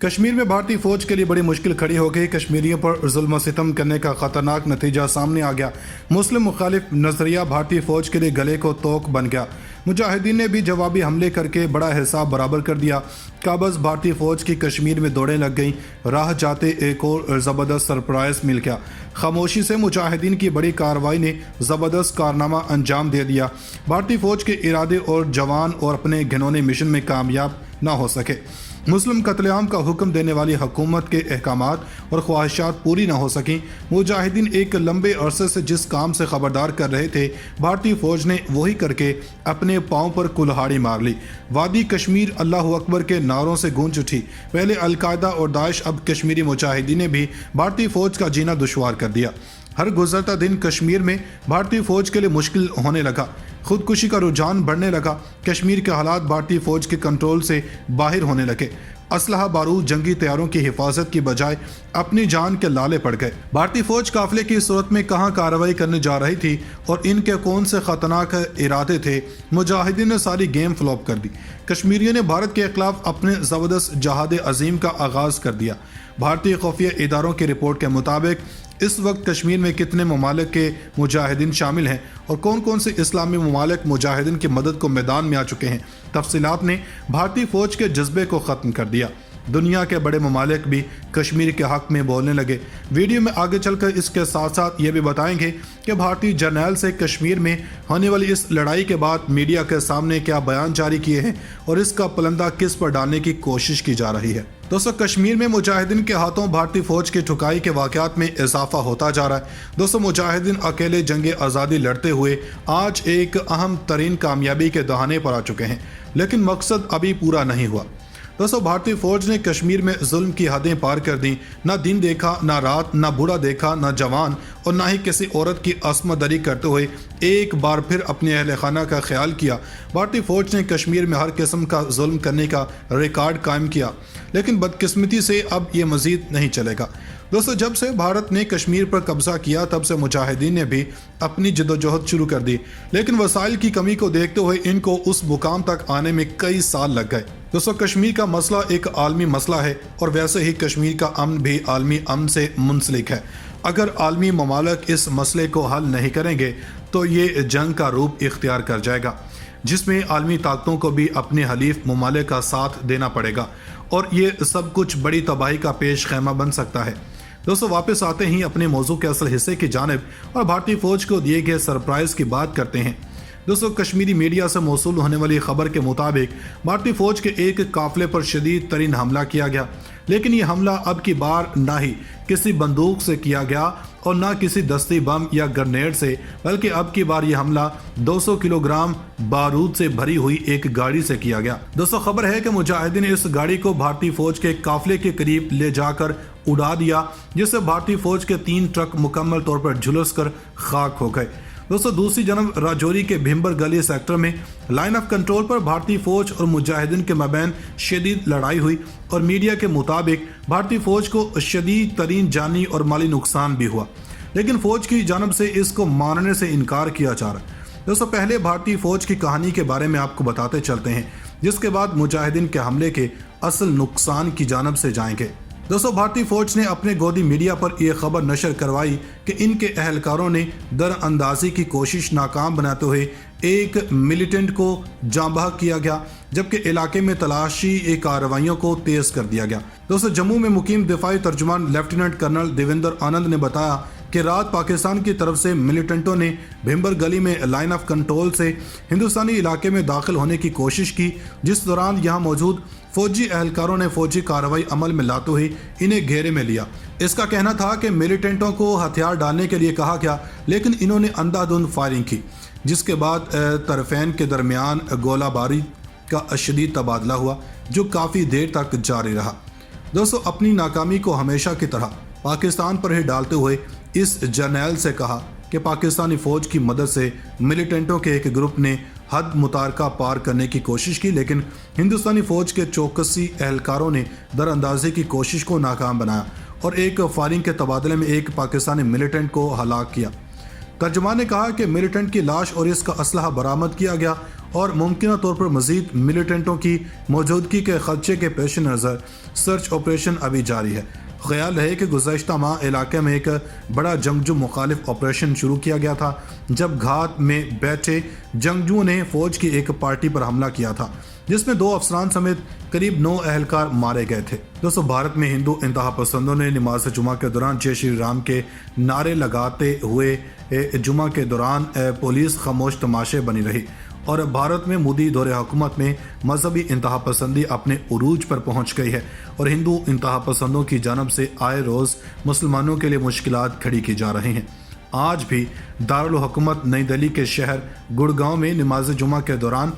کشمیر میں بھارتی فوج کے لیے بڑی مشکل کھڑی ہو گئی۔ کشمیریوں پر ظلم و ستم کرنے کا خطرناک نتیجہ سامنے آ گیا۔ مسلم مخالف نظریہ بھارتی فوج کے لیے گلے کو توق بن گیا۔ مجاہدین نے بھی جوابی حملے کر کے بڑا حساب برابر کر دیا۔ قابض بھارتی فوج کی کشمیر میں دوڑیں لگ گئیں۔ راہ جاتے ایک اور زبردست سرپرائز مل گیا۔ خاموشی سے مجاہدین کی بڑی کارروائی نے زبردست کارنامہ انجام دے دیا۔ بھارتی فوج کے ارادے اور جوان اور اپنے گھنونے مشن میں کامیاب نہ ہو سکے۔ مسلم قتل عام کا حکم دینے والی حکومت کے احکامات اور خواہشات پوری نہ ہو سکیں۔ مجاہدین ایک لمبے عرصے سے جس کام سے خبردار کر رہے تھے، بھارتی فوج نے وہی کر کے اپنے پاؤں پر کلہاڑی مار لی۔ وادی کشمیر اللہ اکبر کے نعروں سے گونج اٹھی۔ پہلے القاعدہ اور داعش، اب کشمیری مجاہدین نے بھی بھارتی فوج کا جینا دشوار کر دیا۔ ہر گزرتا دن کشمیر میں بھارتی فوج کے لیے مشکل ہونے لگا۔ خودکشی کا رجحان بڑھنے لگا۔ کشمیر کے حالات بھارتی فوج کے کنٹرول سے باہر ہونے لگے۔ اسلحہ بارود جنگی طیاروں کی حفاظت کی بجائے اپنی جان کے لالے پڑ گئے۔ بھارتی فوج قافلے کی صورت میں کہاں کارروائی کرنے جا رہی تھی اور ان کے کون سے خطرناک ارادے تھے، مجاہدین نے ساری گیم فلوپ کر دی۔ کشمیریوں نے بھارت کے خلاف اپنے زبردست جہاد عظیم کا آغاز کر دیا۔ بھارتی خفیہ اداروں کی رپورٹ کے مطابق اس وقت کشمیر میں کتنے ممالک کے مجاہدین شامل ہیں اور کون کون سے اسلامی ممالک مجاہدین کی مدد کو میدان میں آ چکے ہیں، تفصیلات نے بھارتی فوج کے جذبے کو ختم کر دیا۔ دنیا کے بڑے ممالک بھی کشمیر کے حق میں بولنے لگے۔ ویڈیو میں آگے چل کر اس کے ساتھ ساتھ یہ بھی بتائیں گے کہ بھارتی جرنیل سے کشمیر میں ہونے والی اس لڑائی کے بعد میڈیا کے سامنے کیا بیان جاری کیے ہیں اور اس کا پلندہ کس پر ڈالنے کی کوشش کی جا رہی ہے۔ دوستو، کشمیر میں مجاہدین کے ہاتھوں بھارتی فوج کی ٹھکائی کے واقعات میں اضافہ ہوتا جا رہا ہے۔ دوستو، مجاہدین اکیلے جنگ آزادی لڑتے ہوئے آج ایک اہم ترین کامیابی کے دہانے پر آ چکے ہیں، لیکن مقصد ابھی پورا نہیں ہوا۔ دوستو، بھارتی فوج نے کشمیر میں ظلم کی حدیں پار کر دیں۔ نہ دن دیکھا، نہ رات، نہ بوڑھا دیکھا، نہ جوان، اور نہ ہی کسی عورت کی عصمت دری کرتے ہوئے ایک بار پھر اپنے اہل خانہ کا خیال کیا۔ بھارتی فوج نے کشمیر میں ہر قسم کا ظلم کرنے کا ریکارڈ قائم کیا، لیکن بدقسمتی سے اب یہ مزید نہیں چلے گا۔ دوستو، جب سے بھارت نے کشمیر پر قبضہ کیا تب سے مجاہدین نے بھی اپنی جدوجہد شروع کر دی، لیکن وسائل کی کمی کو دیکھتے ہوئے ان کو اس مقام تک آنے میں کئی سال لگ گئے۔ دوستو، کشمیر کا مسئلہ ایک عالمی مسئلہ ہے اور ویسے ہی کشمیر کا امن بھی عالمی امن سے منسلک ہے۔ اگر عالمی ممالک اس مسئلے کو حل نہیں کریں گے تو یہ جنگ کا روپ اختیار کر جائے گا، جس میں عالمی طاقتوں کو بھی اپنے حلیف ممالک کا ساتھ دینا پڑے گا اور یہ سب کچھ بڑی تباہی کا پیش خیمہ بن سکتا ہے۔ دوستو، واپس آتے ہی اپنے موضوع کے اصل حصے کی جانب اور بھارتی فوج کو دیے گئے سرپرائز کی بات کرتے ہیں۔ دوستو، کشمیری میڈیا سے موصول ہونے والی خبر کے مطابق بھارتی فوج کے ایک قافلے پر شدید ترین حملہ کیا گیا، لیکن یہ حملہ اب کی بار نہ ہی کسی بندوق سے کیا گیا اور نہ کسی دستی بم یا گرنیڈ سے، بلکہ اب کی بار یہ حملہ 200 کلو گرام بارود سے بھری ہوئی ایک گاڑی سے کیا گیا۔ دوستو، خبر ہے کہ مجاہدین نے اس گاڑی کو بھارتی فوج کے قافلے کے قریب لے جا کر اڑا دیا، جس سے بھارتی فوج کے 3 ٹرک مکمل طور پر جھلس کر خاک ہو گئے۔ دوستو، دوسری جانب راجوری کے بھمبر گلی سیکٹر میں لائن آف کنٹرول پر بھارتی فوج اور مجاہدین کے مابین شدید لڑائی ہوئی اور میڈیا کے مطابق بھارتی فوج کو شدید ترین جانی اور مالی نقصان بھی ہوا، لیکن فوج کی جانب سے اس کو ماننے سے انکار کیا جا رہا ہے۔ دوستو، پہلے بھارتی فوج کی کہانی کے بارے میں آپ کو بتاتے چلتے ہیں، جس کے بعد مجاہدین کے حملے کے اصل نقصان کی جانب سے جائیں گے۔ دوستو، بھارتی فوج نے اپنے گودی میڈیا پر یہ خبر نشر کروائی کہ ان کے اہلکاروں نے در اندازی کی کوشش ناکام بناتے ہوئے ایک ملیٹنٹ کو جاں بحق کیا گیا، جبکہ علاقے میں تلاشی کارروائیوں کو تیز کر دیا گیا۔ دوستو، جموں میں مقیم دفاعی ترجمان لیفٹیننٹ کرنل دیویندر آنند نے بتایا کہ رات پاکستان کی طرف سے ملیٹنٹوں نے بھمبر گلی میں لائن آف کنٹرول سے ہندوستانی علاقے میں داخل ہونے کی کوشش کی، جس دوران یہاں موجود فوجی اہلکاروں نے فوجی کارروائی عمل میں لاتے ہوئے انہیں گھیرے میں لیا۔ اس کا کہنا تھا کہ ملیٹنٹوں کو ہتھیار ڈالنے کے لیے کہا گیا، لیکن انہوں نے اندھا دھند فائرنگ کی، جس کے بعد طرفین کے درمیان گولہ باری کا شدید تبادلہ ہوا، جو کافی دیر تک جاری رہا۔ دوستو، اپنی ناکامی کو ہمیشہ کی طرح پاکستان پر ہی ڈالتے ہوئے اس جرنیل سے کہا کہ پاکستانی فوج کی مدد سے ملیٹنٹوں کے ایک گروپ نے حد متارکہ پار کرنے کی کوشش کی، لیکن ہندوستانی فوج کے چوکسی اہلکاروں نے در اندازی کی کوشش کو ناکام بنایا اور ایک فائرنگ کے تبادلے میں ایک پاکستانی ملیٹنٹ کو ہلاک کیا۔ ترجمان نے کہا کہ ملیٹنٹ کی لاش اور اس کا اسلحہ برآمد کیا گیا اور ممکنہ طور پر مزید ملیٹنٹوں کی موجودگی کے خدشے کے پیش نظر سرچ آپریشن ابھی جاری ہے۔ خیال ہے کہ گزشتہ ماہ علاقے میں ایک بڑا جنگجو مخالف آپریشن شروع کیا گیا تھا جب گھات میں بیٹھے جنگجوؤں نے فوج کی ایک پارٹی پر حملہ کیا تھا جس میں 2 افسران سمیت قریب 9 اہلکار مارے گئے تھے۔ دوستو، بھارت میں ہندو انتہا پسندوں نے نماز جمعہ کے دوران جے شری رام کے نعرے لگاتے ہوئے جمعہ کے دوران پولیس خاموش تماشے بنی رہی اور بھارت میں مودی دور حکومت میں مذہبی انتہا پسندی اپنے عروج پر پہنچ گئی ہے اور ہندو انتہا پسندوں کی جانب سے آئے روز مسلمانوں کے لیے مشکلات کھڑی کی جا رہی ہیں۔ آج بھی دارالحکومت نئی دہلی کے شہر گڑگاؤں میں نماز جمعہ کے دوران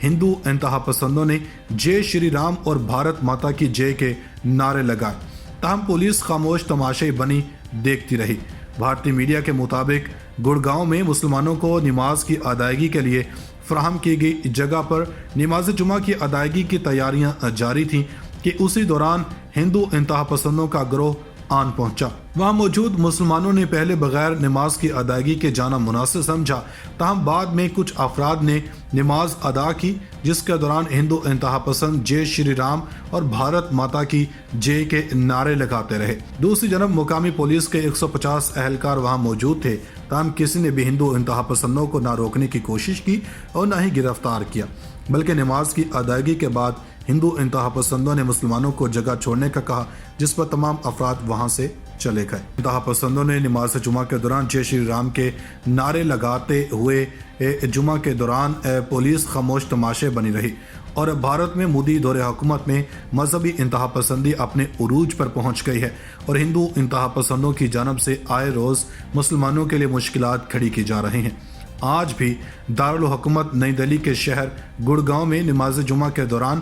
ہندو انتہا پسندوں نے جے شری رام اور بھارت ماتا کی جے کے نعرے لگائے، تاہم پولیس خاموش تماشے بنی دیکھتی رہی۔ بھارتی میڈیا کے مطابق گڑگاؤں میں مسلمانوں کو نماز کی ادائیگی کے لیے فراہم کی گئی جگہ پر نماز جمعہ کی ادائیگی کی تیاریاں جاری تھیں کہ اسی دوران ہندو انتہا پسندوں کا گروہ آن پہنچا۔ وہاں موجود مسلمانوں نے پہلے بغیر نماز کی ادائیگی کے جانا مناسب سمجھا، تاہم بعد میں کچھ افراد نے نماز ادا کی جس کے دوران ہندو انتہا پسند جے شری رام اور بھارت ماتا کی جے کے نعرے لگاتے رہے۔ دوسری جانب مقامی پولیس کے 150 اہلکار وہاں موجود تھے، تاہم کسی نے بھی ہندو انتہا پسندوں کو نہ روکنے کی کوشش کی اور نہ ہی گرفتار کیا، بلکہ نماز کی ادائیگی کے بعد ہندو انتہا پسندوں نے مسلمانوں کو جگہ چھوڑنے کا کہا جس پر تمام افراد وہاں سے چلے گئے۔ انتہا پسندوں نے نماز جمعہ کے دوران جے شری رام کے نعرے لگاتے ہوئے جمعہ کے دوران پولیس خاموش تماشے بنی رہی اور بھارت میں مودی دور حکومت میں مذہبی انتہا پسندی اپنے عروج پر پہنچ گئی ہے اور ہندو انتہا پسندوں کی جانب سے آئے روز مسلمانوں کے لیے مشکلات کھڑی کی جا رہی ہیں۔ آج بھی دارالحکومت نئی دہلی کے شہر گڑگاؤں میں نماز جمعہ کے دوران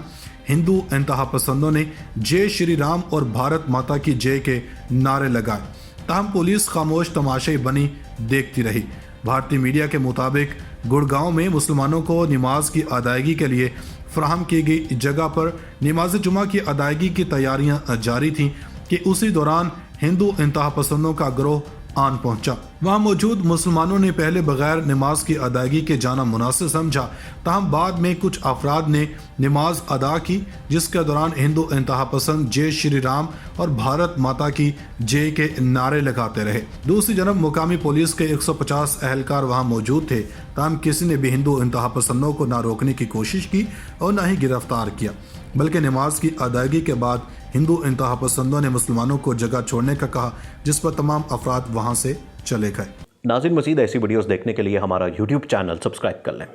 ہندو انتہا پسندوں نے جے شری رام اور بھارت ماتا کی جے کے نعرے لگائے، تاہم پولیس خاموش تماشے بنی دیکھتی رہی۔ بھارتی میڈیا کے مطابق گڑگاؤں میں مسلمانوں کو نماز کی ادائیگی کے لیے فراہم کی گئی جگہ پر نماز جمعہ کی ادائیگی کی تیاریاں جاری تھیں کہ اسی دوران ہندو انتہا پسندوں کا گروہ آن پہنچا۔ وہاں موجود مسلمانوں نے پہلے بغیر نماز کی ادائیگی کے جانا مناسب سمجھا، تاہم بعد میں کچھ افراد نے نماز ادا کی جس کے دوران ہندو انتہا پسند جے شری رام اور بھارت ماتا کی جے کے نعرے لگاتے رہے۔ دوسری جانب مقامی پولیس کے 150 اہلکار وہاں موجود تھے، تاہم کسی نے بھی ہندو انتہا پسندوں کو نہ روکنے کی کوشش کی اور نہ ہی گرفتار کیا، بلکہ نماز کی ادائیگی کے بعد ہندو انتہا پسندوں نے مسلمانوں کو جگہ چھوڑنے کا کہا جس پر تمام افراد وہاں سے چلے گئے۔ ناظرین، مزید ایسی ویڈیوز دیکھنے کے لیے ہمارا YouTube چینل سبسکرائب کر لیں۔